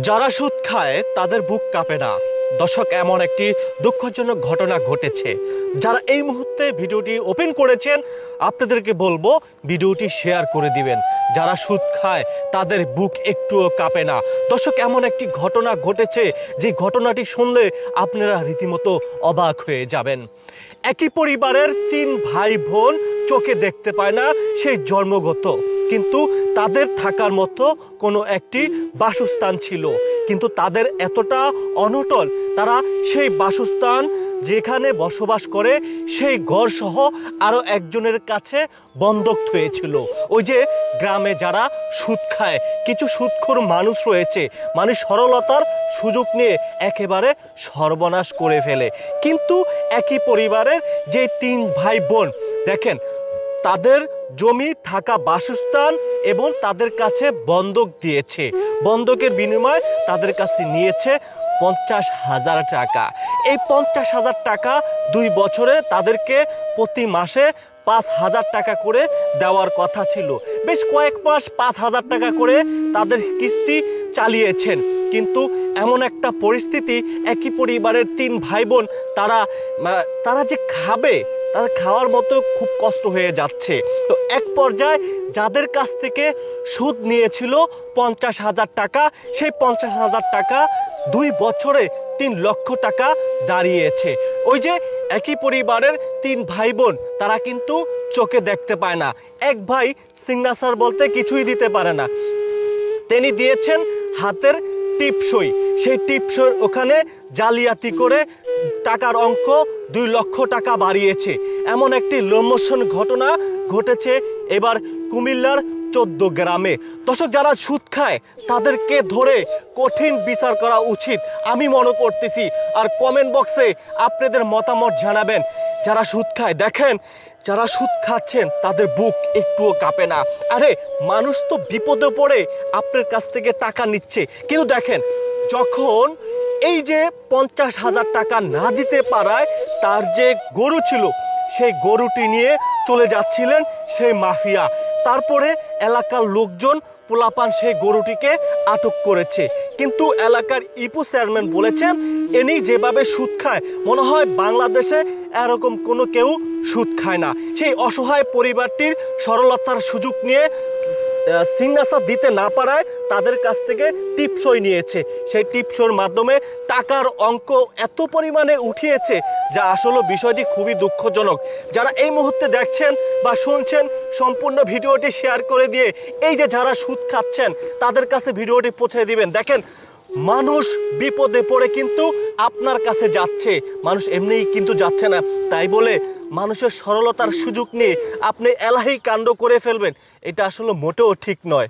যারা সুদ খায় তাদের বুক কাঁপে না। দর্শক, এমন একটি দুঃখজনক ঘটনা ঘটেছে। যারা এই মুহূর্তে ভিডিওটি ওপেন করেছেন আপনাদেরকে বলবো ভিডিওটি শেয়ার করে দিবেন। যারা সুদ খায় তাদের বুক একটুও কাঁপে না। দর্শক, এমন একটি ঘটনা ঘটেছে যে ঘটনাটি শুনলে আপনারা রীতিমতো অবাক হয়ে যাবেন। একই পরিবারের 3 ভাই বোন চোখে দেখতে পায় না, সেই জন্মগত, কিন্তু তাদের থাকার মতো কোনো একটি বাসস্থান ছিল। কিন্তু তাদের এতটা অনটল, তারা সেই বাসস্থান যেখানে বসবাস করে সেই ঘর সহ আরও একজনের কাছে বন্ধক হয়েছিল। ওই যে গ্রামে যারা সুদ খায়, কিছু সুদখোর মানুষ রয়েছে, মানুষ সরলতার সুযোগ নিয়ে একেবারে সর্বনাশ করে ফেলে। কিন্তু একই পরিবারের যে 3 ভাই বোন, দেখেন, তাদের জমি থাকা বাসস্থান এবং তাদের কাছে বন্ধক দিয়েছে। বন্ধকের বিনিময়ে তাদের কাছে নিয়েছে 50,000 টাকা। এই 50,000 টাকা 2 বছরে তাদেরকে প্রতি মাসে 5,000 টাকা করে দেওয়ার কথা ছিল। বেশ কয়েক মাস 5,000 টাকা করে তাদের কিস্তি চালিয়েছেন। কিন্তু এমন একটা পরিস্থিতি, একই পরিবারের 3 ভাই বোন, তারা যে খাবে, তাদের খাওয়ার মতো খুব কষ্ট হয়ে যাচ্ছে। তো এক পর্যায়ে যাদের কাছ থেকে সুদ নিয়েছিল 50,000 টাকা, সেই 50,000 টাকা 2 বছরে 3 লক্ষ টাকা দাঁড়িয়েছে। ওই যে একই পরিবারের 3 ভাই বোন, তারা কিন্তু চোখে দেখতে পায় না। এক ভাই সিগনেচার বলতে কিছুই দিতে পারে না, তিনি দিয়েছেন হাতের টিপসই। সেই টিপসই ওখানে জালিয়াতি করে টাকার অঙ্ক 2 লক্ষ টাকা বাড়িয়েছে। এমন একটি লোমহর্ষণ ঘটনা ঘটেছে এবার কুমিল্লার 14 গ্রামে। দর্শক, যারা সুদ খায় তাদেরকে ধরে কঠিন বিচার করা উচিত আমি মনে করতেছি। আর কমেন্ট বক্সে আপনাদের মতামত জানাবেন। যারা সুদ খায়, দেখেন, যারা সুদ খাচ্ছেন তাদের বুক একটুও কাঁপে না। আরে, মানুষ তো বিপদে পড়ে আপনার কাছ থেকে টাকা নিচ্ছে, কিন্তু দেখেন, যখন এই যে 50,000 টাকা না দিতে পারায় তার যে গরু ছিল, সেই গরুটি নিয়ে চলে যাচ্ছিলেন সেই মাফিয়া। তারপরে এলাকার লোকজন পোলাপান সেই গরুটিকে আটক করেছে। কিন্তু এলাকার ইপু চেয়ারম্যান বলেছেন, এনি যেভাবে সুদ খায় মনে হয় বাংলাদেশে এরকম কোনো কেউ সুদ খায় না। সেই অসহায় পরিবারটির সরলতার সুযোগ নিয়ে সিগনেচার দিতে না পারায় তাদের কাছ থেকে টিপসই নিয়েছে। সেই টিপসইর মাধ্যমে টাকার অঙ্ক এত পরিমাণে উঠিয়েছে, যা আসলে বিষয়টি খুবই দুঃখজনক। যারা এই মুহূর্তে দেখছেন বা শুনছেন, সম্পূর্ণ ভিডিওটি শেয়ার করে দিয়ে এই যে যারা সুদ খাচ্ছেন তাদের কাছে ভিডিওটি পৌঁছে দিবেন। দেখেন, মানুষ বিপদে পড়ে কিন্তু আপনার কাছে যাচ্ছে, মানুষ এমনিই কিন্তু যাচ্ছে না। তাই বলে মানুষের সরলতার সুযোগ নিয়ে আপনি এলাহি কাণ্ড করে ফেলবেন, এটা আসলে মোটেও ঠিক নয়।